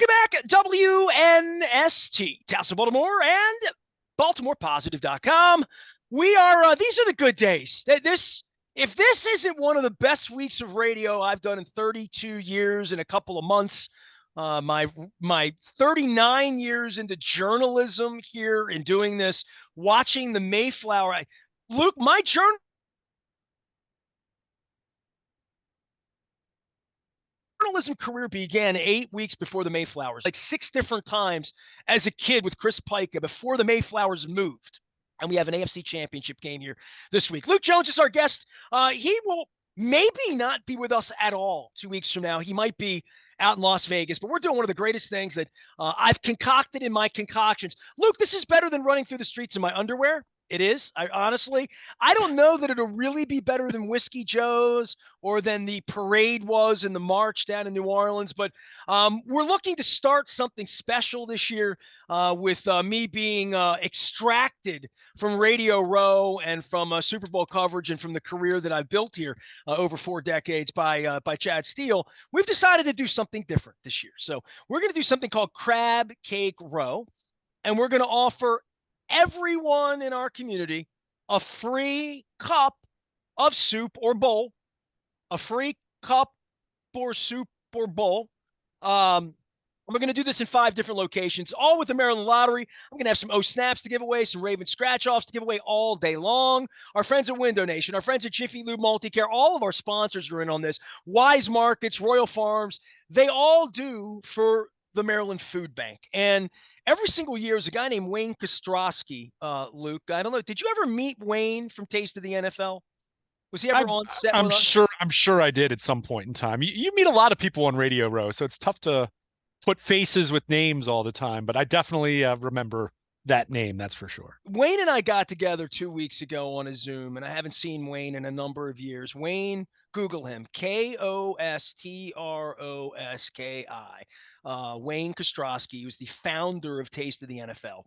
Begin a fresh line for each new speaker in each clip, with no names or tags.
Welcome back, WNST, Tassel Baltimore, and BaltimorePositive.com. We are, these are the good days. If this isn't one of the best weeks of radio I've done in 32 years and a couple of months, my 39 years into journalism here and doing this, watching the Mayflower. Luke, my journalism career began 8 weeks before the Mayflowers, like 6 different times as a kid with Chris Pica before the Mayflowers moved. And we have an AFC championship game here this week. Luke Jones is our guest. He will maybe not be with us at all 2 weeks from now. He might be out in Las Vegas, but we're doing one of the greatest things that I've concocted in my concoctions. Luke, this is better than running through the streets in my underwear. It is. I don't know that it'll really be better than Whiskey Joe's or than the parade was in the March down in New Orleans. But we're looking to start something special this year with me being extracted from Radio Row and from Super Bowl coverage and from the career that I've built here over 4 decades by Chad Steele. We've decided to do something different this year. So we're going to do something called Crab Cake Row, and we're going to offer everyone in our community a free cup of soup or bowl, a free cup or soup or bowl. We're going to do this in 5 different locations, all with the Maryland Lottery. I'm going to have some O-Snaps to give away, some Raven Scratch-Offs to give away all day long. Our friends at Window Nation, our friends at Jiffy Lube Multicare, all of our sponsors are in on this. Wise Markets, Royal Farms, they all do for the Maryland Food Bank. And every single year is a guy named Wayne Kostrowski, Luke. I don't know. Did you ever meet Wayne from Taste of the NFL? Was he ever on set with us?
I'm sure I did at some point in time. You meet a lot of people on Radio Row, so it's tough to put faces with names all the time, but I definitely remember that name, that's for sure.
Wayne and I got together 2 weeks ago on a Zoom, and I haven't seen Wayne in a number of years. Wayne, Google him, Kostrowski. Wayne Kostrowski. He was the founder of Taste of the NFL.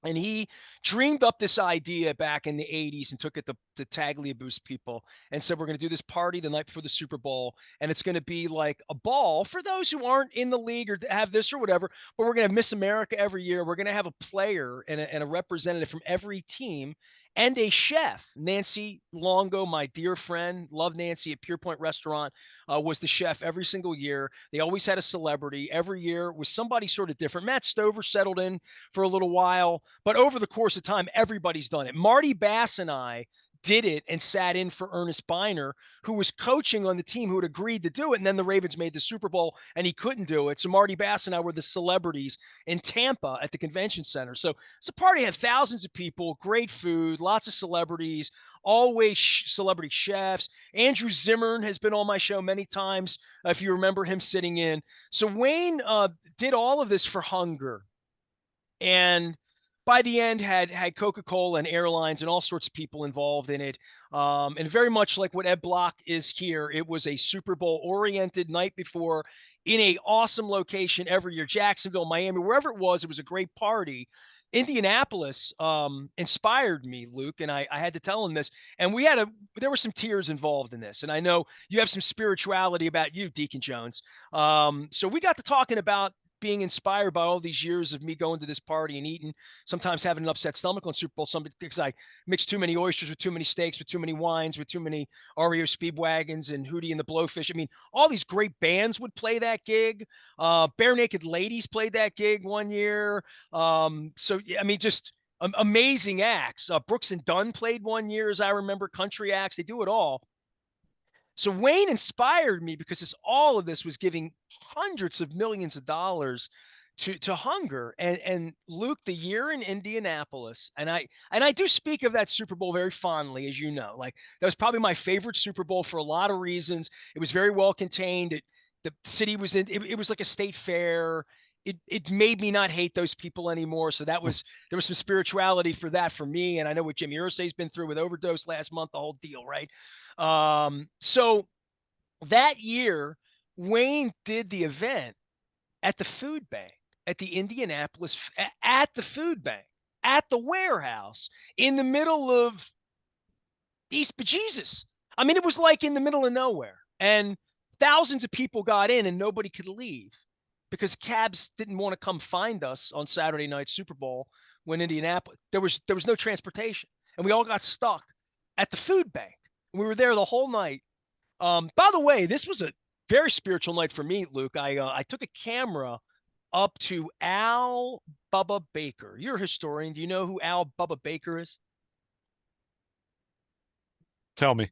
And he dreamed up this idea back in the 80s and took it to Tagliabue people and said, we're going to do this party the night before the Super Bowl. And it's going to be like a ball for those who aren't in the league or have this or whatever. But we're going to have Miss America every year. We're going to have a player and a representative from every team and a chef. Nancy Longo, my dear friend, love Nancy at Pure Point Restaurant, was the chef every single year. They always had a celebrity. Every year was somebody sort of different. Matt Stover settled in for a little while, but over the course of time, everybody's done it. Marty Bass and I did it and sat in for Ernest Biner, who was coaching on the team who had agreed to do it. And then the Ravens made the Super Bowl and he couldn't do it. So Marty Bass and I were the celebrities in Tampa at the convention center. So it's a party, had thousands of people, great food, lots of celebrities, always celebrity chefs. Andrew Zimmern has been on my show many times, if you remember him sitting in. So Wayne did all of this for hunger. And by the end had Coca-Cola and airlines and all sorts of people involved in it. And very much like what Ed Block is here, it was a Super Bowl oriented night before in a awesome location every year, Jacksonville, Miami, wherever it was a great party. Indianapolis inspired me, Luke, and I had to tell him this. And there were some tears involved in this. And I know you have some spirituality about you, Deacon Jones. So we got to talking about being inspired by all these years of me going to this party and eating, sometimes having an upset stomach on Super Bowl, because I mixed too many oysters with too many steaks, with too many wines, with too many REO Speedwagons and Hootie and the Blowfish. I mean, all these great bands would play that gig. Bare Naked Ladies played that gig one year. So, yeah, I mean, just amazing acts. Brooks and Dunn played one year, as I remember, country acts. They do it all. So Wayne inspired me because all of this was giving hundreds of millions of dollars to hunger. And Luke, the year in Indianapolis, and I do speak of that Super Bowl very fondly, as you know. Like, that was probably my favorite Super Bowl for a lot of reasons. It was very well contained. The city was it was like a state fair. It made me not hate those people anymore. So there was some spirituality for that for me. And I know what Jimmy Irsay's been through with overdose last month, the whole deal, right? So that year, Wayne did the event at the food bank, at the Indianapolis, at the food bank, at the warehouse, in the middle of East Bejesus. I mean, it was like in the middle of nowhere. And thousands of people got in and nobody could leave, because cabs didn't want to come find us on Saturday night Super Bowl when Indianapolis there was no transportation, and we all got stuck at the food bank. We were there the whole night. By the way, this was a very spiritual night for me, Luke. I took a camera up to Al Bubba Baker. You're a historian. Do you know who Al Bubba Baker is?
Tell me.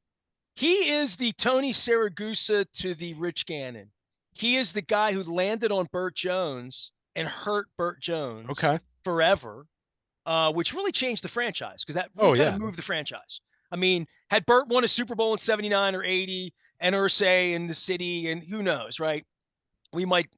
He is the Tony Siragusa to the Rich Gannon. He is the guy who landed on Burt Jones and hurt Burt Jones
Okay.
forever, which really changed the franchise because that
Oh,
really kind
yeah.
of moved the franchise. I mean, had Burt won a Super Bowl in 79 or 80 and Irsay and the city and who knows, right? We might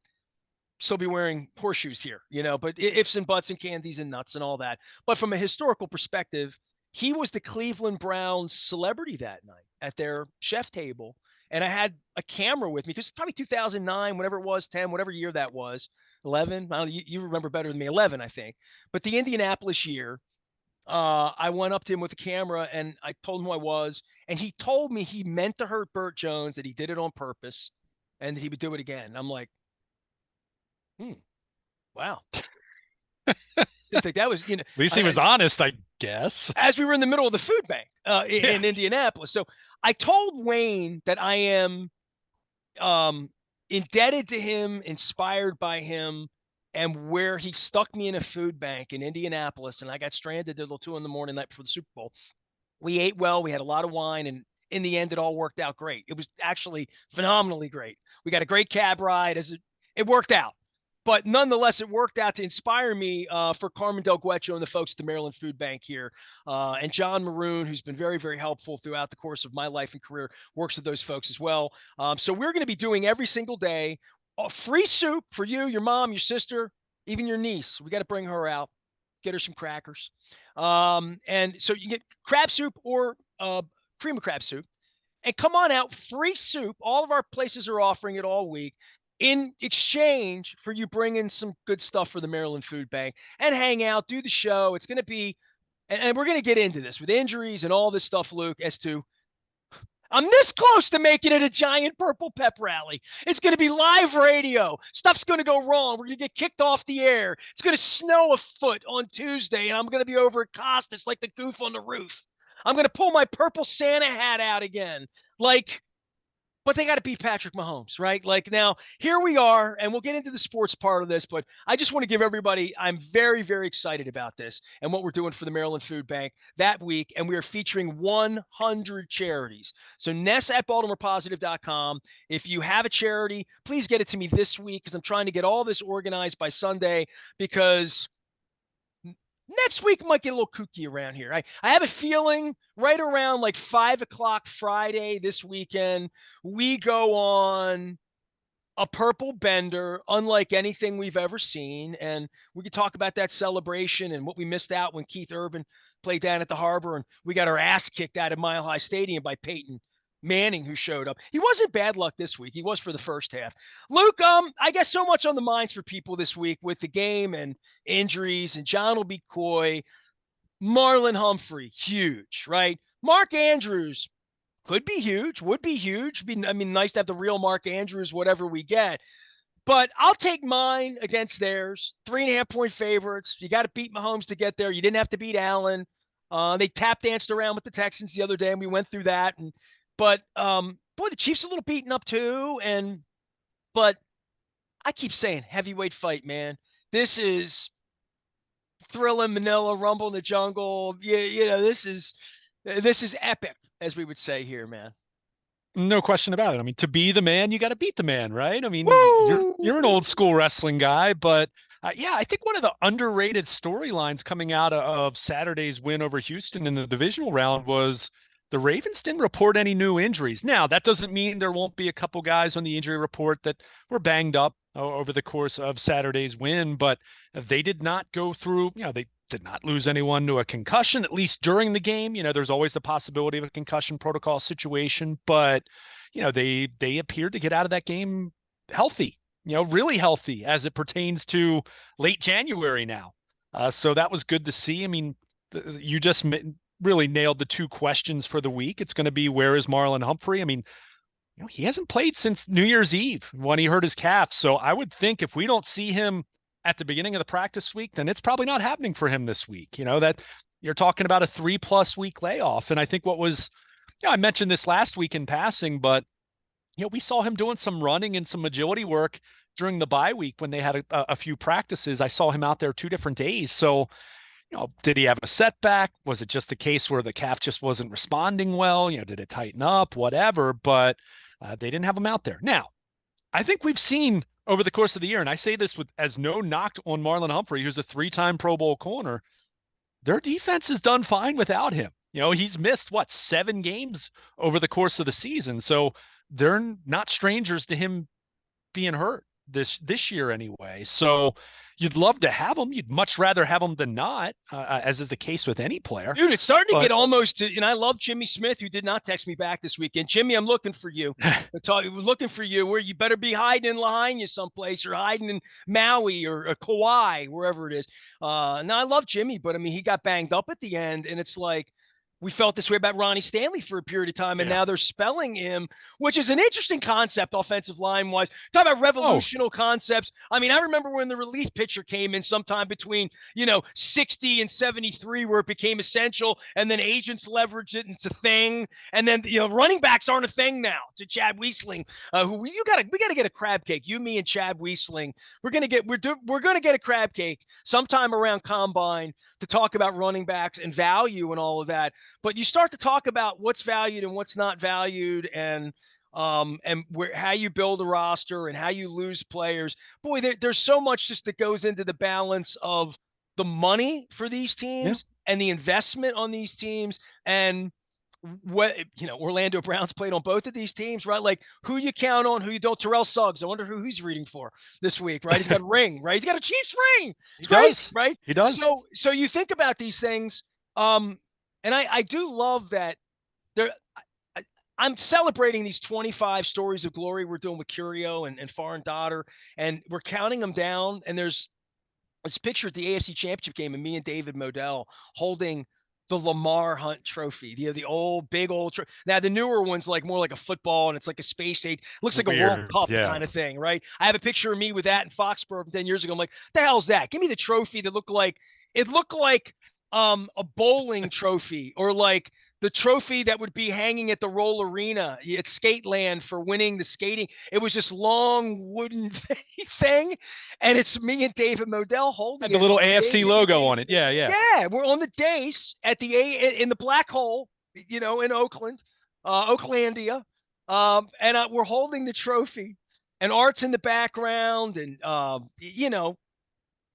still be wearing horseshoes here, but ifs and buts and candies and nuts and all that. But from a historical perspective, he was the Cleveland Browns celebrity that night at their chef table. And I had a camera with me because it's probably 2009, whatever it was, 10, whatever year that was, 11. I don't know, you remember better than me, 11, I think. But the Indianapolis year, I went up to him with a camera and I told him who I was. And he told me he meant to hurt Burt Jones, that he did it on purpose and that he would do it again. And I'm like, wow. Didn't think that was,
At least he was honest, I guess.
As we were in the middle of the food bank in Indianapolis. So I told Wayne that I am indebted to him, inspired by him, and where he stuck me in a food bank in Indianapolis, and I got stranded until 2 a.m. night before the Super Bowl. We ate well. We had a lot of wine, and in the end, it all worked out great. It was actually phenomenally great. We got a great cab ride. It worked out. But nonetheless, it worked out to inspire me for Carmen Del Guecho and the folks at the Maryland Food Bank here. And John Maroon, who's been very, very helpful throughout the course of my life and career, works with those folks as well. So we're going to be doing every single day free soup for you, your mom, your sister, even your niece. We got to bring her out, get her some crackers. And so you get crab soup or cream of crab soup. And come on out, free soup. All of our places are offering it all week in exchange for you bringing some good stuff for the Maryland Food Bank and hang out, do the show. It's going to be, and we're going to get into this with injuries and all this stuff, Luke, as to I'm this close to making it a giant purple pep rally. It's going to be live radio. Stuff's going to go wrong. We're going to get kicked off the air. It's going to snow a foot on Tuesday, and I'm going to be over at Costas like the goof on the roof. I'm going to pull my purple Santa hat out again. But they got to beat Patrick Mahomes, right? Now, here we are, and we'll get into the sports part of this, but I just want to give everybody, I'm very, very excited about this and what we're doing for the Maryland Food Bank that week, and we are featuring 100 charities. So Ness at BaltimorePositive.com. If you have a charity, please get it to me this week because I'm trying to get all this organized by Sunday because next week might get a little kooky around here. I have a feeling right around 5 o'clock Friday this weekend, we go on a purple bender, unlike anything we've ever seen. And we could talk about that celebration and what we missed out when Keith Urban played down at the Harbor. And we got our ass kicked out of Mile High Stadium by Peyton Manning, who showed up. He wasn't bad luck this week. He was for the first half. Luke, I guess so much on the minds for people this week with the game and injuries, and John will be coy. Marlon Humphrey, huge, right? Mark Andrews could be huge, would be huge. Nice to have the real Mark Andrews, whatever we get. But I'll take mine against theirs. 3.5-point favorites. You got to beat Mahomes to get there. You didn't have to beat Allen. They tap danced around with the Texans the other day, and we went through that. But the Chiefs are a little beaten up too. But I keep saying heavyweight fight, man. This is Thrilla Manila, Rumble in the Jungle. This is epic, as we would say here, man.
No question about it. To be the man, you got to beat the man, right? You're an old school wrestling guy, but I think one of the underrated storylines coming out of Saturday's win over Houston in the divisional round was the Ravens didn't report any new injuries. Now, that doesn't mean there won't be a couple guys on the injury report that were banged up over the course of Saturday's win, but they did not go through, they did not lose anyone to a concussion, at least during the game. There's always the possibility of a concussion protocol situation, but, they appeared to get out of that game healthy, really healthy as it pertains to late January now. So that was good to see. You just really nailed the two questions for the week. It's going to be, where is Marlon Humphrey? He hasn't played since New Year's Eve when he hurt his calf. So I would think if we don't see him at the beginning of the practice week, then it's probably not happening for him this week. That you're talking about a 3+ week layoff. And I think I mentioned this last week in passing, but we saw him doing some running and some agility work during the bye week when they had a few practices. I saw him out there 2 different days. So, did he have a setback? Was it just a case where the calf just wasn't responding well? Did it tighten up? Whatever. But they didn't have him out there. Now, I think we've seen over the course of the year, and I say this with as no knock on Marlon Humphrey, who's a 3-time Pro Bowl corner, their defense has done fine without him. He's missed 7 games over the course of the season. So they're not strangers to him being hurt this year anyway. So you'd love to have him. You'd much rather have him than not, as is the case with any player.
Dude, it's starting to get almost to, and I love Jimmy Smith, who did not text me back this weekend. Jimmy, I'm looking for you. We're looking for you. Where you better be hiding in Lahaina someplace, or hiding in Maui or Kauai, wherever it is. Now, I love Jimmy, but I mean, he got banged up at the end, and it's like, we felt this way about Ronnie Stanley for a period of time, and now they're spelling him, which is an interesting concept offensive line-wise. Talk about revolutionary concepts. I mean, I remember when the relief pitcher came in sometime between, 60 and 73, where it became essential, and then agents leveraged it, and it's a thing. And then, running backs aren't a thing now. To Chad Wiesling, we got to get a crab cake. You, me, and Chad Wiesling. We're gonna get a crab cake sometime around Combine to talk about running backs and value and all of that. But you start to talk about what's valued and what's not valued, and how you build a roster and how you lose players. Boy, there's so much just that goes into the balance of the money for these teams and the investment on these teams. And what, Orlando Brown's played on both of these teams, right? Like, who you count on, who you don't. Terrell Suggs, I wonder who he's reading for this week, right? He's got a ring, right? He's got a Chiefs ring. It's crazy, right?
He does.
So you think about these things, and I do love that I'm celebrating these 25 stories of glory we're doing with Curio and Foreign Daughter, and we're counting them down. And there's this picture at the AFC Championship game, and me and David Modell holding the Lamar Hunt Trophy, the old, big old now the newer one's like more like a football, and it's like a space age, looks like a World Cup kind of thing, right? I have a picture of me with that in Foxborough from 10 years ago. I'm like, the hell's that? Give me the trophy that looked like a bowling trophy, or like the trophy that would be hanging at the Roll Arena at Skateland for winning the skating. It was this long wooden thing, and it's me and David Modell holding
the little AFC logo on it. Yeah.
Yeah, we're on the dais at in the Black Hole, in Oakland, Oaklandia, and we're holding the trophy, and Art's in the background, and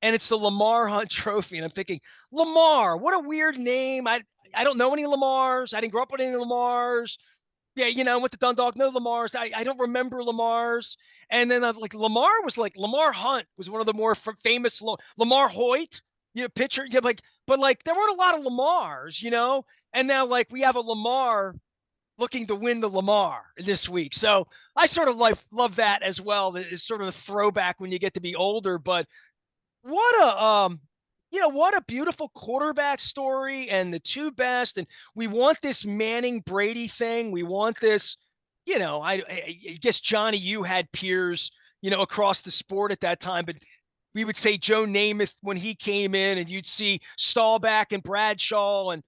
and it's the Lamar Hunt Trophy. And I'm thinking, Lamar, what a weird name. I don't know any Lamars. I didn't grow up with any Lamars. Yeah, went to Dundalk, no Lamars. I don't remember Lamars. And then Lamar Hunt was one of the more famous Lamar Hoyt, pitcher. Yeah, but there weren't a lot of Lamars, And now we have a Lamar looking to win the Lamar this week. So I sort of love that as well. It's sort of a throwback when you get to be older, but what a beautiful quarterback story, and the two best. And we want this Manning Brady thing. We want this, I guess, Johnny, you had peers, across the sport at that time, but we would say Joe Namath when he came in, and you'd see Staubach and Bradshaw, and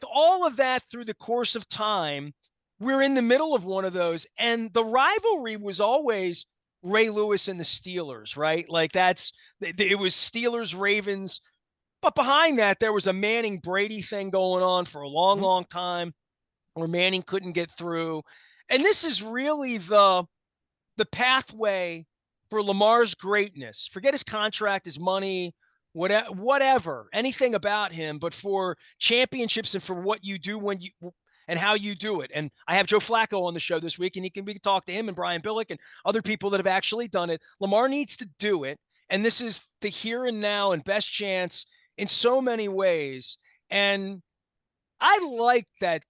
all of that through the course of time. We're in the middle of one of those, and the rivalry was always Ray Lewis and the Steelers, right? It was Steelers, Ravens, but behind that, there was a Manning Brady thing going on for a long, long time, where Manning couldn't get through. And this is really the pathway for Lamar's greatness. Forget his contract, his money, whatever, anything about him, but for championships and for what you do and how you do it. And I have Joe Flacco on the show this week, and we can talk to him and Brian Billick and other people that have actually done it. Lamar needs to do it. And this is the here and now and best chance in so many ways. And I like that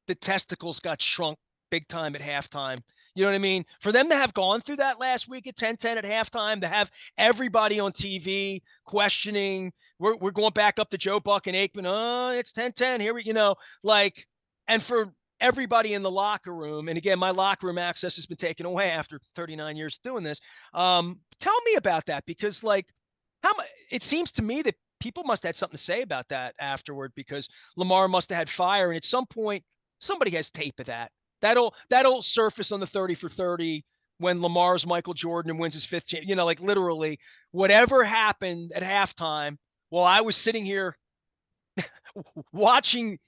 the testicles got shrunk big time at halftime. You know what I mean? For them to have gone through that last week at 10-10 at halftime, to have everybody on TV questioning, we're going back up to Joe Buck and Aikman. Oh, it's 10-10 here. And for everybody in the locker room, and again, my locker room access has been taken away after 39 years doing this. Tell me about that, because like it seems to me that people must have had something to say about that afterward, because Lamar must have had fire, and at some point somebody has tape of that. That'll surface on the 30 for 30 when Lamar's Michael Jordan and wins his fifth, like literally whatever happened at halftime. Well, I was sitting here watching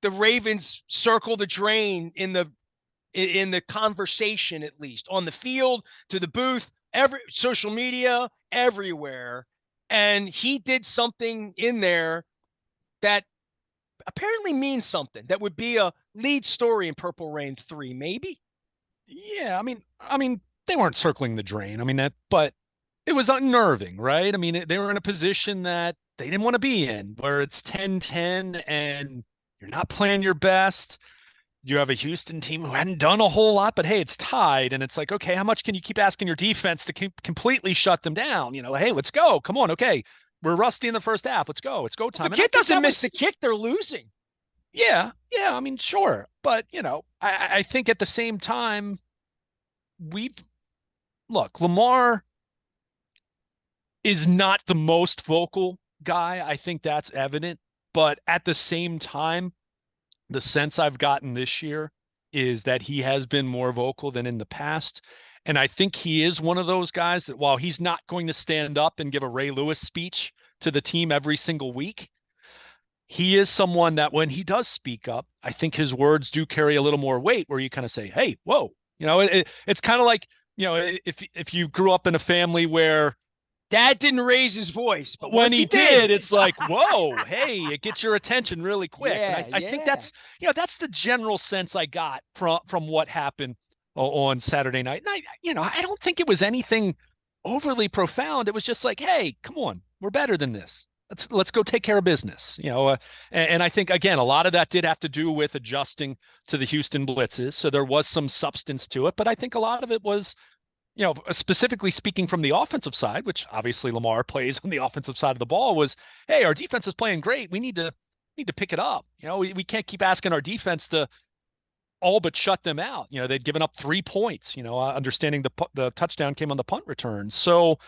the Ravens circle the drain in the conversation, at least on the field, to the booth, every social media, everywhere. And he did something in there that apparently means something. That would be a lead story in Purple Rain 3, maybe.
Yeah, I mean, they weren't circling the drain. I mean, but it was unnerving, right? I mean, they were in a position that they didn't want to be in, where it's 10-10 and you're not playing your best. You have a Houston team who hadn't done a whole lot, but hey, it's tied. And it's like, okay, how much can you keep asking your defense to completely shut them down? Hey, let's go. Come on. Okay. We're rusty in the first half. Let's go. It's go time.
If the kid doesn't miss the kick, they're losing.
Yeah. I mean, sure. But, I think at the same time, Lamar is not the most vocal guy. I think that's evident. But at the same time, the sense I've gotten this year is that he has been more vocal than in the past. And I think he is one of those guys that, while he's not going to stand up and give a Ray Lewis speech to the team every single week, he is someone that when he does speak up, I think his words do carry a little more weight, where you kind of say, hey, whoa, it's kind of like, if you grew up in a family where
Dad didn't raise his voice, but
when he did, it's like, whoa, hey, it gets your attention really quick.
Yeah,
and I think that's the general sense I got from what happened on Saturday night. And I don't think it was anything overly profound. It was just like, hey, come on, we're better than this. Let's go take care of business. And I think, again, a lot of that did have to do with adjusting to the Houston blitzes. So there was some substance to it, but I think a lot of it was, specifically speaking from the offensive side, which obviously Lamar plays on the offensive side of the ball, was, hey, our defense is playing great. We need to pick it up. We can't keep asking our defense to all but shut them out. They'd given up 3 points, understanding the touchdown came on the punt return. So,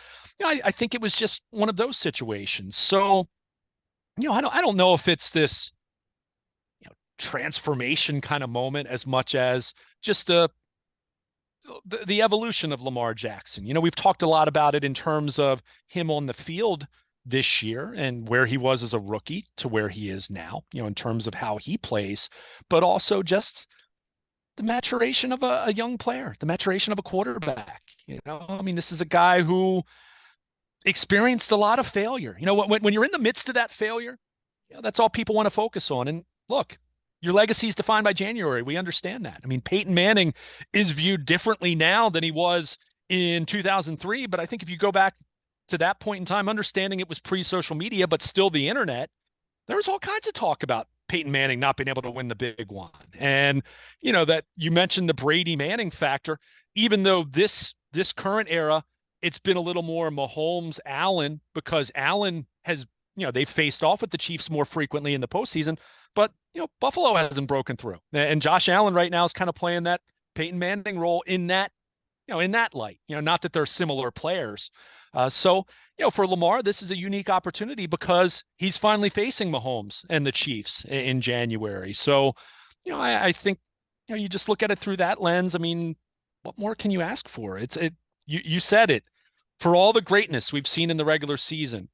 I think it was just one of those situations. So, I don't know if it's this, transformation kind of moment as much as just the evolution of Lamar Jackson. We've talked a lot about it in terms of him on the field this year and where he was as a rookie to where he is now, in terms of how he plays, but also just the maturation of a young player, the maturation of a quarterback. I mean, this is a guy who experienced a lot of failure. When you're in the midst of that failure, that's all people want to focus on. And look, your legacy is defined by January. We understand that. I mean, Peyton Manning is viewed differently now than he was in 2003. But I think if you go back to that point in time, understanding it was pre-social media, but still the internet, there was all kinds of talk about Peyton Manning not being able to win the big one. And, that you mentioned the Brady Manning factor, even though this current era, it's been a little more Mahomes, Allen, because Allen has, they've faced off with the Chiefs more frequently in the postseason. But, Buffalo hasn't broken through. And Josh Allen right now is kind of playing that Peyton Manning role in that light. Not that they're similar players. So, for Lamar, this is a unique opportunity because he's finally facing Mahomes and the Chiefs in January. So, I think, you just look at it through that lens. I mean, what more can you ask for? You said it. For all the greatness we've seen in the regular season,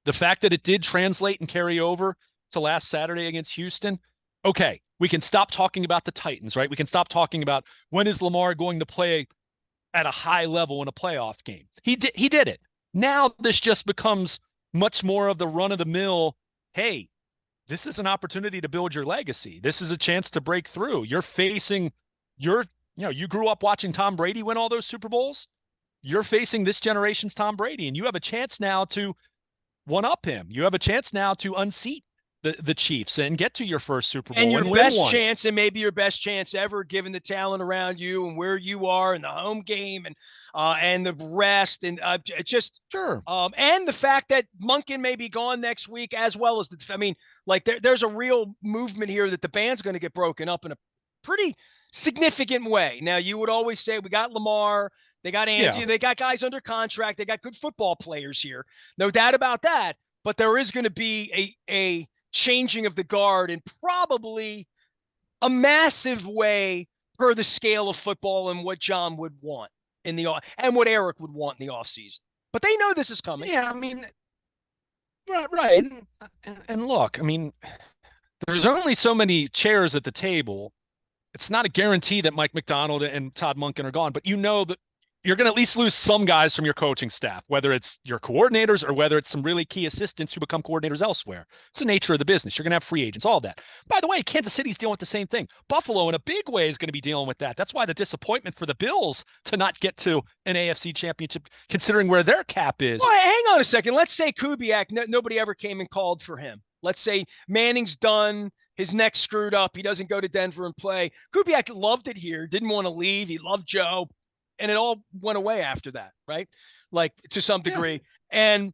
the fact that it did translate and carry over to last Saturday against Houston, okay, we can stop talking about the Titans, right? We can stop talking about when is Lamar going to play at a high level in a playoff game. He did it. Now this just becomes much more of the run-of-the-mill, hey, this is an opportunity to build your legacy. This is a chance to break through. You're facing you grew up watching Tom Brady win all those Super Bowls. You're facing this generation's Tom Brady, and you have a chance now to one-up him. You have a chance now to unseat the Chiefs and get to your first Super Bowl.
And your best chance, and maybe your best chance ever, given the talent around you and where you are in the home game and the rest and just
sure.
And the fact that Monken may be gone next week, as well as there's a real movement here that the band's going to get broken up in pretty significant way. Now, you would always say we got Lamar, they got Andy,
Yeah.
they got guys under contract, they got good football players here. No doubt about that. But there is going to be a changing of the guard in probably a massive way per the scale of football and what John would want in the and what Eric would want in the offseason. But they know this is coming.
Yeah, I mean, right. And look, I mean, there's only so many chairs at the table. It's not a guarantee that Mike McDonald and Todd Monken are gone, but you know that you're going to at least lose some guys from your coaching staff, whether it's your coordinators or whether it's some really key assistants who become coordinators elsewhere. It's the nature of the business. You're going to have free agents, all that. By the way, Kansas City's dealing with the same thing. Buffalo, in a big way, is going to be dealing with that. That's why the disappointment for the Bills to not get to an AFC championship, considering where their cap is.
Well, hang on a second. Let's say Kubiak, nobody ever came and called for him. Let's say Manning's done. His neck's screwed up. He doesn't go to Denver and play. Kubiak loved it here, didn't want to leave. He loved Joe. And it all went away after that, right? Like to some degree. Yeah. And,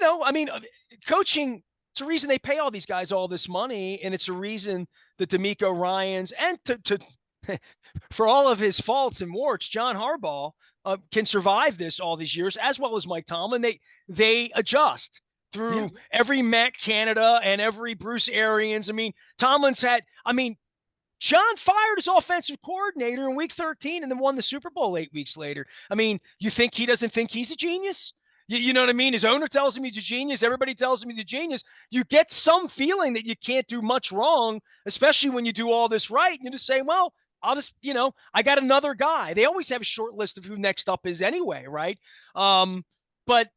I mean, coaching, it's a reason they pay all these guys all this money. And it's a reason that DeMeco Ryans and to for all of his faults and warts, John Harbaugh can survive this all these years, as well as Mike Tomlin. They adjust through every Matt Canada and every Bruce Arians. I mean, John fired his offensive coordinator in week 13 and then won the Super Bowl 8 weeks later. I mean, you think he doesn't think he's a genius? You know what I mean? His owner tells him he's a genius. Everybody tells him he's a genius. You get some feeling that you can't do much wrong, especially when you do all this right. And you just say, well, I'll just, I got another guy. They always have a short list of who next up is anyway, right? But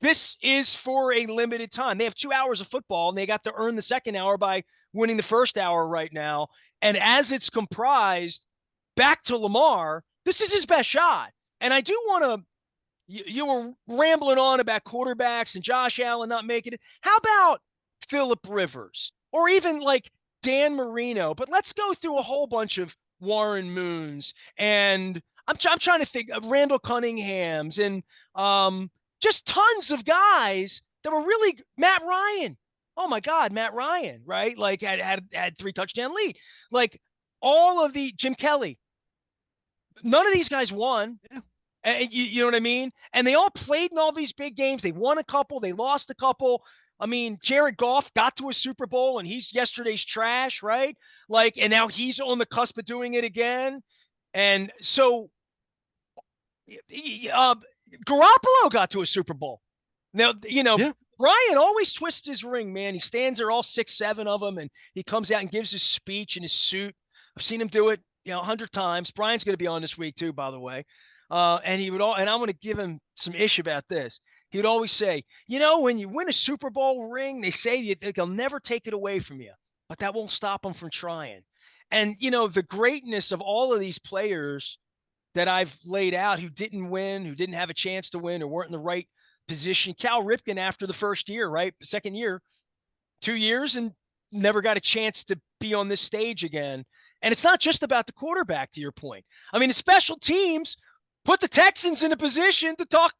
this is for a limited time. They have 2 hours of football, and they got to earn the second hour by winning the first hour right now. And as it's comprised, back to Lamar, this is his best shot. And I do want to, you were rambling on about quarterbacks and Josh Allen not making it. How about Phillip Rivers or even like Dan Marino? But let's go through a whole bunch of Warren Moons and I'm trying to think of Randall Cunningham's and just tons of guys that were really Matt Ryan. Oh my God, Matt Ryan, right? Like had 3 touchdown lead. Like all of the Jim Kelly. None of these guys won. Yeah. And you know what I mean? And they all played in all these big games. They won a couple, they lost a couple. I mean, Jared Goff got to a Super Bowl and he's yesterday's trash, right? Like, and now he's on the cusp of doing it again. And so Garoppolo got to a Super Bowl. Now, Ryan always twists his ring, man. He stands there, all 6'7" of them, and he comes out and gives his speech in his suit. I've seen him do it, 100 times. Brian's going to be on this week too, by the way. And he would and I'm going to give him some ish about this. He would always say, when you win a Super Bowl ring, they say they'll never take it away from you, but that won't stop them from trying. And, the greatness of all of these players that I've laid out who didn't win, who didn't have a chance to win, or weren't in the right position. Cal Ripken after the first year, right? Second year, 2 years and never got a chance to be on this stage again. And it's not just about the quarterback, to your point. I mean, the special teams put the Texans in a position to talk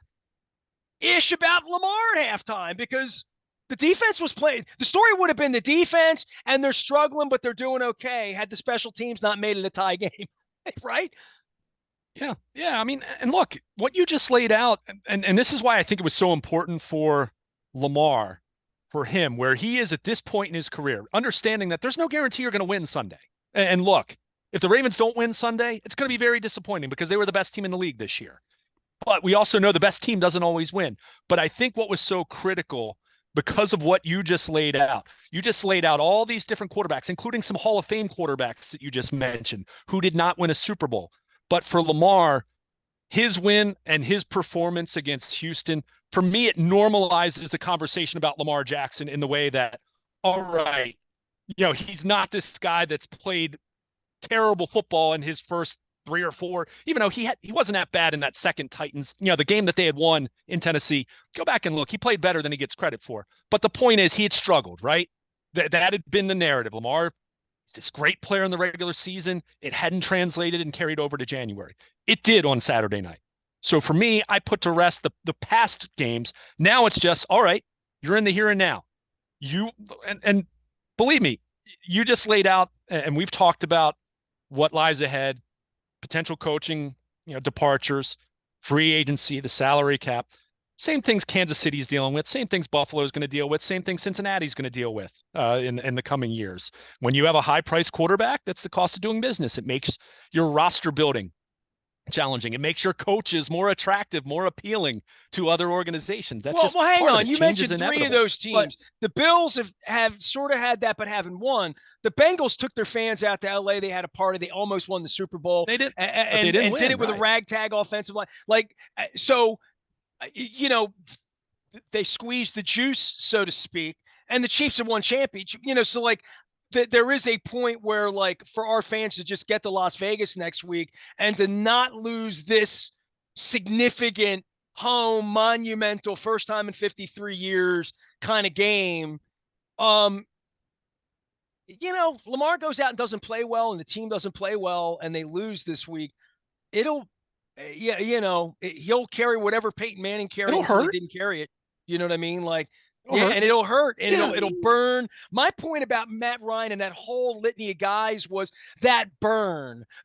ish about Lamar at halftime because the defense was playing. The story would have been the defense and they're struggling, but they're doing okay had the special teams not made it a tie game, right?
Yeah. I mean, and look, what you just laid out, and this is why I think it was so important for Lamar, for him, where he is at this point in his career, understanding that there's no guarantee you're going to win Sunday. And look, if the Ravens don't win Sunday, it's going to be very disappointing because they were the best team in the league this year. But we also know the best team doesn't always win. But I think what was so critical because of what you just laid out all these different quarterbacks, including some Hall of Fame quarterbacks that you just mentioned, who did not win a Super Bowl. But for Lamar, his win and his performance against Houston, for me, it normalizes the conversation about Lamar Jackson in the way that, all right, he's not this guy that's played terrible football in his first 3 or 4, even though he wasn't that bad in that second Titans, the game that they had won in Tennessee. Go back and look. He played better than he gets credit for. But the point is he had struggled, right? That had been the narrative. Lamar, this great player in the regular season. It hadn't translated and carried over to January. It did on Saturday night. So for me, I put to rest the past games. Now it's just, all right, you're in the here and now. And believe me, you just laid out, and we've talked about what lies ahead, potential coaching, departures, free agency, the salary cap. Same things Kansas City's dealing with, same things Buffalo's going to deal with, same things Cincinnati's going to deal with in the coming years. When you have a high-priced quarterback, that's the cost of doing business. It makes your roster building challenging. It makes your coaches more attractive, more appealing to other organizations. That's
Well,
just
hang
part of
on.
it.
You
Change is
mentioned three of
inevitable.
those
But
teams. The Bills have sort of had that, but haven't won. The Bengals took their fans out to LA. They had a party. They almost won the Super Bowl,
they did, but they
and
didn't
did
win,
it with a
right?
ragtag offensive line. Like so, you know, they squeezed the juice, so to speak. And the Chiefs have won championship. So like there is a point where like for our fans to just get to Las Vegas next week and to not lose this significant home monumental first time in 53 years kind of game. Lamar goes out and doesn't play well and the team doesn't play well and they lose this week. It'll he'll carry whatever Peyton Manning carried
It'll
until he
hurt.
didn't carry it. You know what I mean? Like,
It'll
yeah,
hurt.
and it'll hurt and
Yeah.
it'll burn. My point about Matt Ryan and that whole litany of guys was that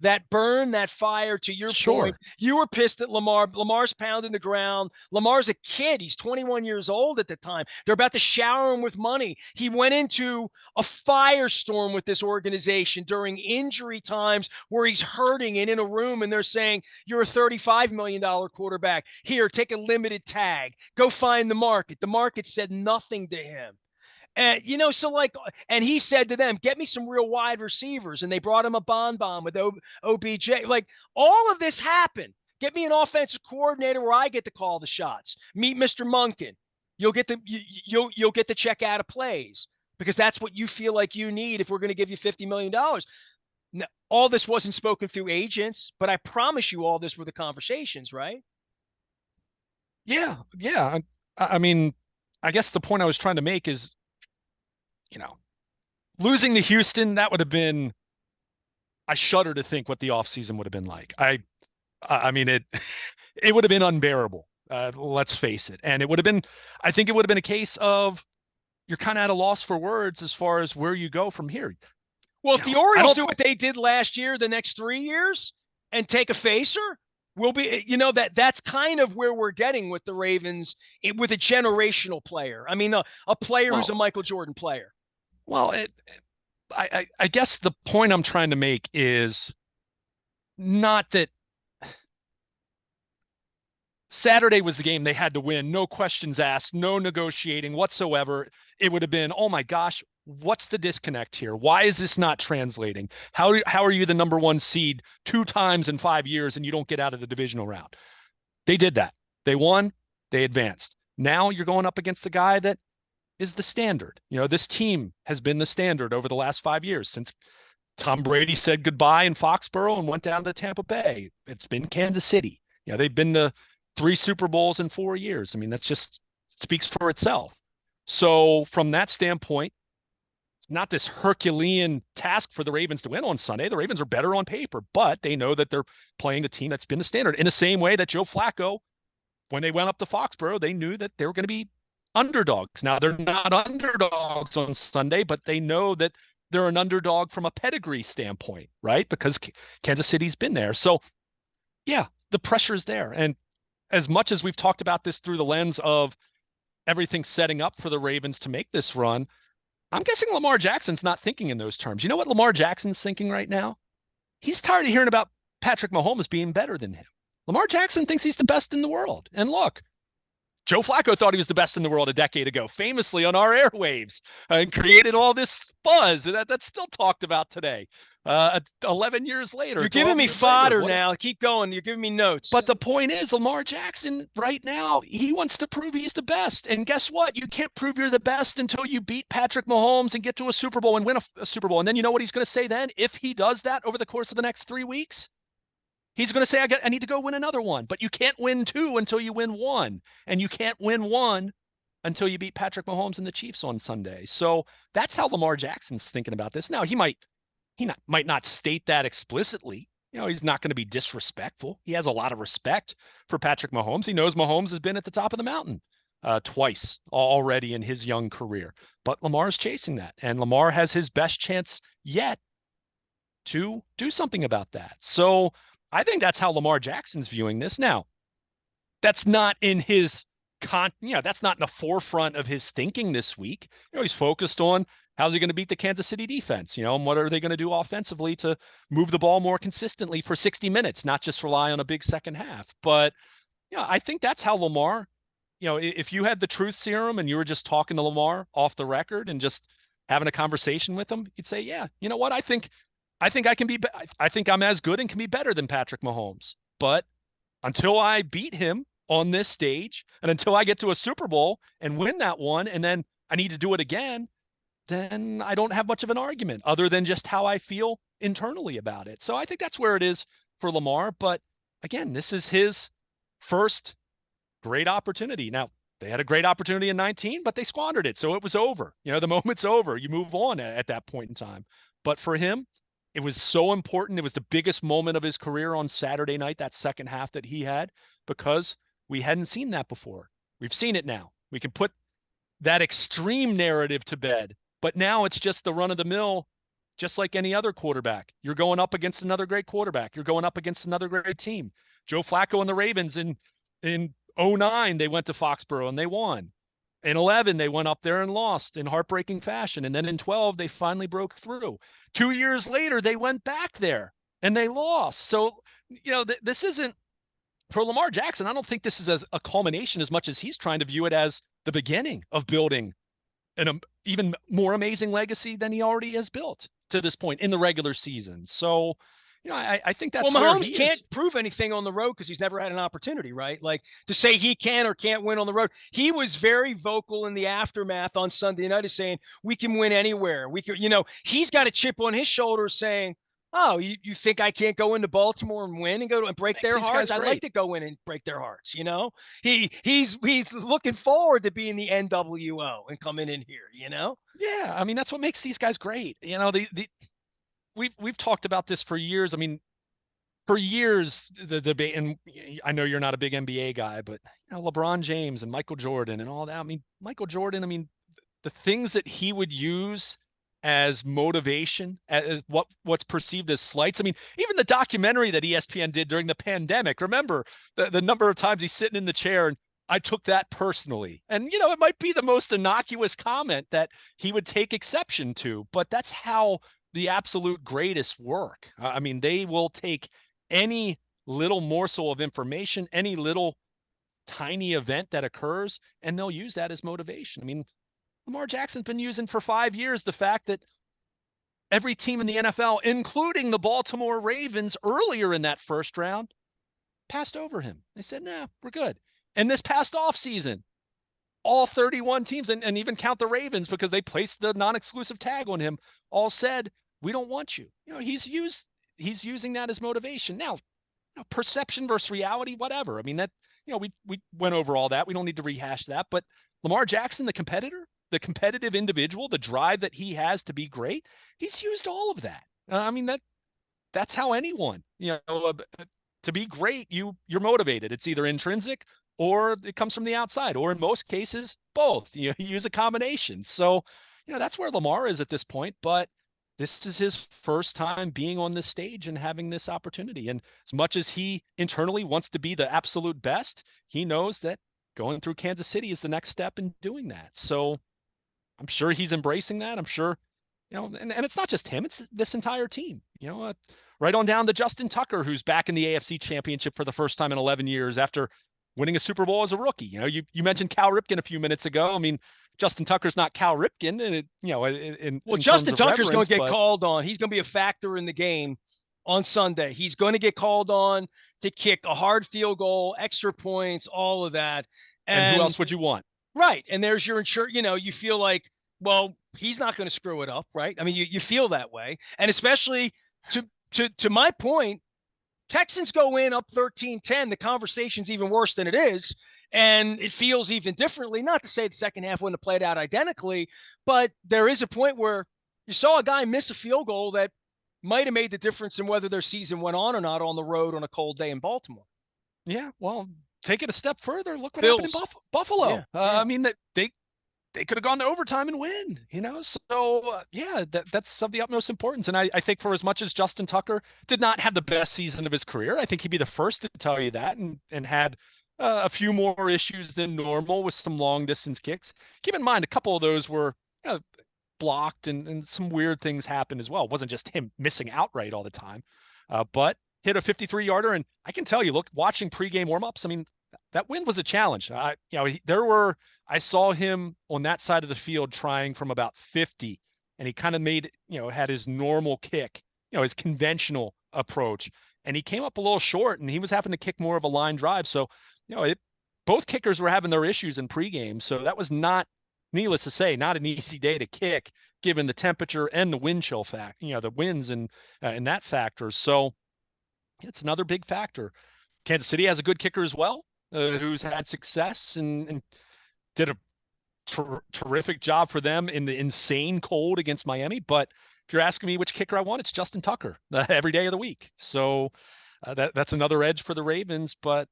that fire. To your point,
Sure.
you were pissed at Lamar. Lamar's pounding the ground. Lamar's a kid. He's 21 years old at the time. They're about to shower him with money. He went into a firestorm with this organization during injury times where he's hurting and in a room and they're saying, you're a $35 million quarterback. Here, take a limited tag. Go find the market. The market said nothing to him. And, and he said to them, get me some real wide receivers. And they brought him a bonbon with OBJ. Like, all of this happened. Get me an offensive coordinator where I get to call the shots. Meet Mr. Munkin. You'll get to check out of plays because that's what you feel like you need if we're going to give you $50 million. Now, all this wasn't spoken through agents, but I promise you all this were the conversations, right?
Yeah. Yeah. I mean, I guess the point I was trying to make is, losing to Houston, that would have been, I shudder to think what the offseason would have been like. I mean, it would have been unbearable. Let's face it. And I think it would have been a case of you're kind of at a loss for words as far as where you go from here.
Well, if the Orioles do what they did last year, the next 3 years, and take a facer, we'll be, that's kind of where we're getting with the Ravens with a generational player. I mean, a player who's a Michael Jordan player.
Well, I guess the point I'm trying to make is not that Saturday was the game they had to win. No questions asked, no negotiating whatsoever. It would have been, oh my gosh, what's the disconnect here? Why is this not translating? How are you the number one seed 2 times in 5 years and you don't get out of the divisional round? They did that. They won. They advanced. Now you're going up against the guy that is the standard. This team has been the standard over the last 5 years since Tom Brady said goodbye in Foxborough and went down to Tampa Bay. It's been Kansas City. They've been to 3 Super Bowls in 4 years. I mean, that's just speaks for itself. So from that standpoint, it's not this Herculean task for the Ravens to win on Sunday. The Ravens are better on paper, but they know that they're playing a team that's been the standard in the same way that Joe Flacco, when they went up to Foxborough, they knew that they were going to be underdogs. Now they're not underdogs on Sunday, but they know that they're an underdog from a pedigree standpoint, right? Because Kansas City's been there. So yeah, the pressure is there. And as much as we've talked about this through the lens of everything setting up for the Ravens to make this run, I'm guessing Lamar Jackson's not thinking in those terms. You know what Lamar Jackson's thinking right now? He's tired of hearing about Patrick Mahomes being better than him. Lamar Jackson thinks he's the best in the world. And look, Joe Flacco thought he was the best in the world a decade ago, famously on our airwaves, and created all this buzz that's still talked about today. 11 years later.
You're giving me fodder now. Keep going. You're giving me notes.
But the point is, Lamar Jackson right now, he wants to prove he's the best. And guess what? You can't prove you're the best until you beat Patrick Mahomes and get to a Super Bowl and win a Super Bowl. And then you know what he's going to say then? If he does that over the course of the next 3 weeks? He's going to say, I need to go win another one. But you can't win 2 until you win 1. And you can't win 1 until you beat Patrick Mahomes and the Chiefs on Sunday. So that's how Lamar Jackson's thinking about this. Now, he might not state that explicitly. He's not going to be disrespectful. He has a lot of respect for Patrick Mahomes. He knows Mahomes has been at the top of the mountain twice already in his young career. But Lamar's chasing that. And Lamar has his best chance yet to do something about that. So I think that's how Lamar Jackson's viewing this. Now, that's not in his that's not in the forefront of his thinking this week. He's focused on how's he going to beat the Kansas City defense, and what are they going to do offensively to move the ball more consistently for 60 minutes, not just rely on a big second half. But I think that's how Lamar, if you had the truth serum and you were just talking to Lamar off the record and just having a conversation with him, you'd say, yeah, you know what? I think I can be, I think I'm as good and can be better than Patrick Mahomes. But until I beat him on this stage and until I get to a Super Bowl and win that one, and then I need to do it again, then I don't have much of an argument other than just how I feel internally about it. So I think that's where it is for Lamar. But again, this is his first great opportunity. Now, they had a great opportunity in 19, but they squandered it. So it was over. The moment's over. You move on at that point in time. But for him, it was so important. It was the biggest moment of his career on Saturday night, that second half that he had, because we hadn't seen that before. We've seen it now. We can put that extreme narrative to bed, but now it's just the run of the mill, just like any other quarterback. You're going up against another great quarterback. You're going up against another great team. Joe Flacco and the Ravens in 09, they went to Foxborough and they won. In 11, they went up there and lost in heartbreaking fashion. And then in 12, they finally broke through. 2 years later, they went back there and they lost. So, this isn't for Lamar Jackson. I don't think this is as a culmination as much as he's trying to view it as the beginning of building an even more amazing legacy than he already has built to this point in the regular season. So, I think that's where
Mahomes can't prove anything on the road because he's never had an opportunity, right? Like to say he can or can't win on the road. He was very vocal in the aftermath on Sunday night of saying we can win anywhere. We can, he's got a chip on his shoulder saying, "Oh, you think I can't go into Baltimore and win and go to and break their hearts? I'd like to go in and break their hearts." He's looking forward to being the NWO and coming in here.
Yeah, I mean that's what makes these guys great. We've talked about this for years. I mean, for years the debate, and I know you're not a big NBA guy, but LeBron James and Michael Jordan and all that. I mean, Michael Jordan. I mean, the things that he would use as motivation, as what's perceived as slights. I mean, even the documentary that ESPN did during the pandemic. Remember the number of times he's sitting in the chair and I took that personally. And it might be the most innocuous comment that he would take exception to, but that's how the absolute greatest work. I mean, they will take any little morsel of information, any little tiny event that occurs, and they'll use that as motivation. I mean, Lamar Jackson's been using for 5 years the fact that every team in the NFL, including the Baltimore Ravens earlier in that first round, passed over him. They said, nah, we're good. And this past offseason, all 31 teams, and even count the Ravens because they placed the non-exclusive tag on him, all said, we don't want you. He's using that as motivation. Now, perception versus reality, whatever. I mean, that, we went over all that. We don't need to rehash that. But Lamar Jackson, the competitor, the competitive individual, the drive that he has to be great, he's used all of that. I mean, that's how anyone, to be great, you're motivated. It's either intrinsic or it comes from the outside, or in most cases, both. You use a combination. So, that's where Lamar is at this point. But this is his first time being on this stage and having this opportunity. And as much as he internally wants to be the absolute best, he knows that going through Kansas City is the next step in doing that. So I'm sure he's embracing that. I'm sure, and it's not just him, it's this entire team, right on down to Justin Tucker, who's back in the AFC Championship for the first time in 11 years after winning a Super Bowl as a rookie. You mentioned Cal Ripken a few minutes ago. I mean, Justin Tucker's not Cal Ripken, in
Justin Tucker's going to get
but
called on. He's going to be a factor in the game on Sunday. He's going to get called on to kick a hard field goal, extra points, all of that.
And who else would you want?
Right. And there's your insurance. You feel like, well, he's not going to screw it up, right? I mean, you feel that way. And especially to my point, Texans go in up 13-10. The conversation's even worse than it is. And it feels even differently. Not to say the second half wouldn't have played out identically, but there is a point where you saw a guy miss a field goal that might have made the difference in whether their season went on or not on the road on a cold day in Baltimore.
Yeah, well, take it a step further. Look what happened in Buffalo.
Yeah.
I mean, they they could have gone to overtime and win, So yeah, that's of the utmost importance. And I think for as much as Justin Tucker did not have the best season of his career, I think he'd be the first to tell you that, and had a few more issues than normal with some long distance kicks. Keep in mind, a couple of those were blocked, and some weird things happened as well. It wasn't just him missing outright all the time, but hit a 53-yarder. And I can tell you, look, watching pregame warmups, I mean, that win was a challenge. I saw him on that side of the field trying from about 50, and he kind of made, had his normal kick, his conventional approach, and he came up a little short, and he was having to kick more of a line drive. So, both kickers were having their issues in pregame. So that was not, needless to say, not an easy day to kick, given the temperature and the wind chill the winds and that factor. So it's another big factor. Kansas City has a good kicker as well, who's had success and did a terrific job for them in the insane cold against Miami. But if you're asking me which kicker I want, it's Justin Tucker every day of the week. So that's another edge for the Ravens. But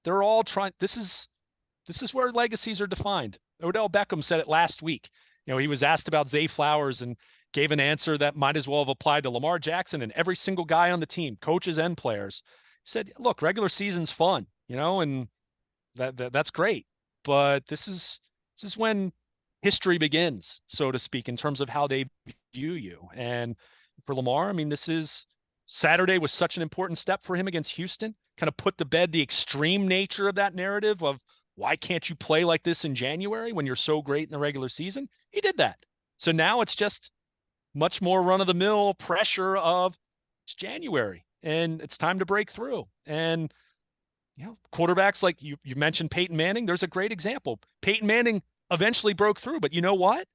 they're all trying. This is where legacies are defined. Odell Beckham said it last week. He was asked about Zay Flowers and gave an answer that might as well have applied to Lamar Jackson and every single guy on the team, coaches and players. He said, look, regular season's fun, and that's great. But this is when history begins, so to speak, in terms of how they view you. And for Lamar, I mean, Saturday was such an important step for him against Houston, kind of put to bed the extreme nature of that narrative of, why can't you play like this in January when you're so great in the regular season? He did that. So now it's just much more run-of-the-mill pressure of, it's January and it's time to break through. And quarterbacks like you mentioned Peyton Manning, there's a great example. Peyton Manning eventually broke through, but you know what?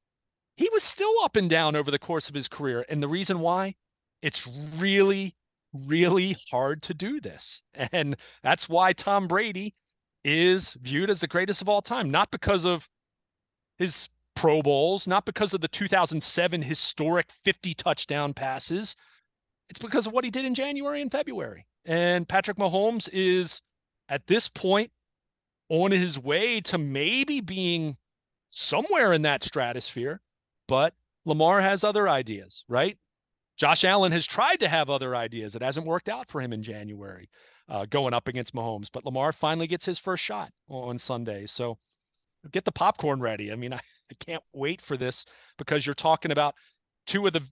He was still up and down over the course of his career. And the reason why? It's really, really hard to do this. And that's why Tom Brady is viewed as the greatest of all time, not because of his Pro Bowls, not because of the 2007 historic 50 touchdown passes. It's because of what he did in January and February. And Patrick Mahomes is, at this point, on his way to maybe being somewhere in that stratosphere, but Lamar has other ideas, right? Josh Allen has tried to have other ideas. It hasn't worked out for him in January, going up against Mahomes. But Lamar finally gets his first shot on Sunday. So get the popcorn ready. I mean, I can't wait for this, because you're talking about two of the,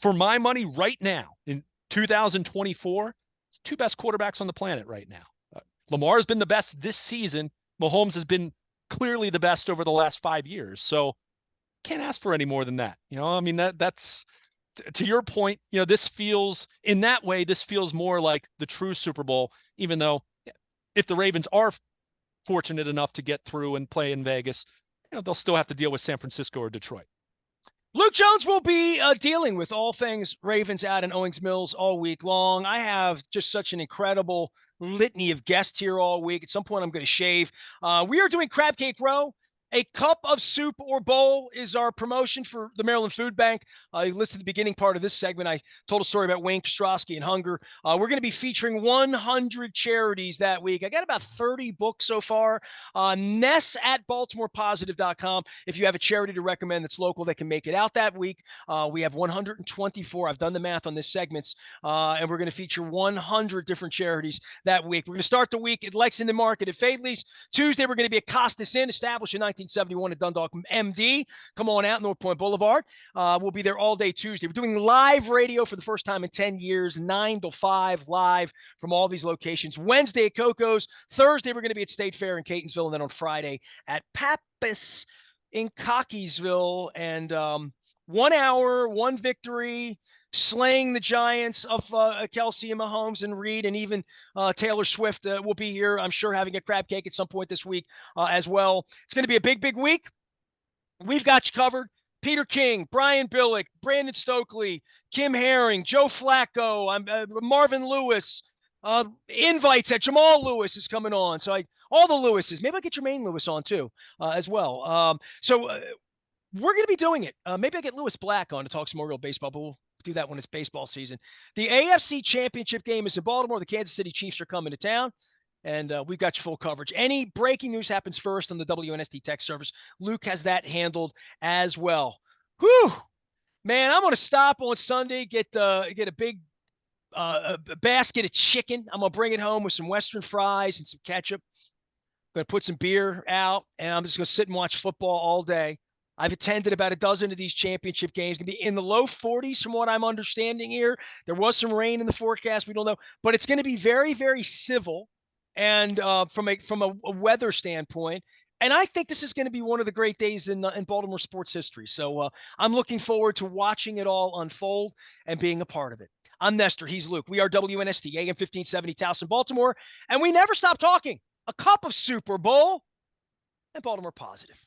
for my money right now in 2024, it's two best quarterbacks on the planet right now. Lamar has been the best this season. Mahomes has been clearly the best over the last 5 years. So can't ask for any more than that. I mean, that's, to your point, this feels, in that way, this feels more like the true Super Bowl, even though if the Ravens are fortunate enough to get through and play in Vegas, they'll still have to deal with San Francisco or Detroit.
Luke Jones will be dealing with all things Ravens out in Owings Mills all week long. I have just such an incredible litany of guests here all week. At some point, I'm going to shave. We are doing Crab Cake Row. A cup of soup or bowl is our promotion for the Maryland Food Bank. You listened to the beginning part of this segment. I told a story about Wayne Kostrowski and hunger. We're going to be featuring 100 charities that week. I got about 30 books so far. Ness at BaltimorePositive.com. If you have a charity to recommend that's local that can make it out that week, we have 124. I've done the math on this segments, and we're going to feature 100 different charities that week. We're going to start the week at Lexington Market at Fadley's. Tuesday, we're going to be at Costas Inn, established in 1971 at Dundalk, MD. Come on out, North Point Boulevard. We'll be there all day Tuesday. We're doing live radio for the first time in 10 years, 9 to 5 live from all these locations. Wednesday at Coco's. Thursday, we're going to be at State Fair in Catonsville. And then on Friday at Pappas in Cockeysville. And 1 hour, one victory, slaying the Giants of Kelsey and Mahomes and Reed, and even Taylor Swift will be here, I'm sure, having a crab cake at some point this week as well. It's going to be a big, big week. We've got you covered. Peter King, Brian Billick, Brandon Stokely, Kim Herring, Joe Flacco, Marvin Lewis, invites that Jamal Lewis is coming on. So all the Lewises. Maybe I'll get Jermaine Lewis on too as well. We're going to be doing it. Maybe I'll get Lewis Black on to talk some more real baseball, but we'll do that when it's baseball season. The AFC Championship game is in Baltimore. The Kansas City Chiefs are coming to town. And we've got you full coverage. Any breaking news happens first on the WNST text service. Luke has that handled as well. Whew, man, I'm going to stop on Sunday, get a big a basket of chicken. I'm going to bring it home with some Western fries and some ketchup. I'm going to put some beer out, and I'm just going to sit and watch football all day. I've attended about a dozen of these championship games. Going to be in the low 40s from what I'm understanding here. There was some rain in the forecast. We don't know. But it's going to be very, very civil and from a weather standpoint. And I think this is going to be one of the great days in Baltimore sports history. So I'm looking forward to watching it all unfold and being a part of it. I'm Nestor. He's Luke. We are WNST, AM 1570, Towson, Baltimore. And we never stop talking. A cup of Super Bowl and Baltimore positive.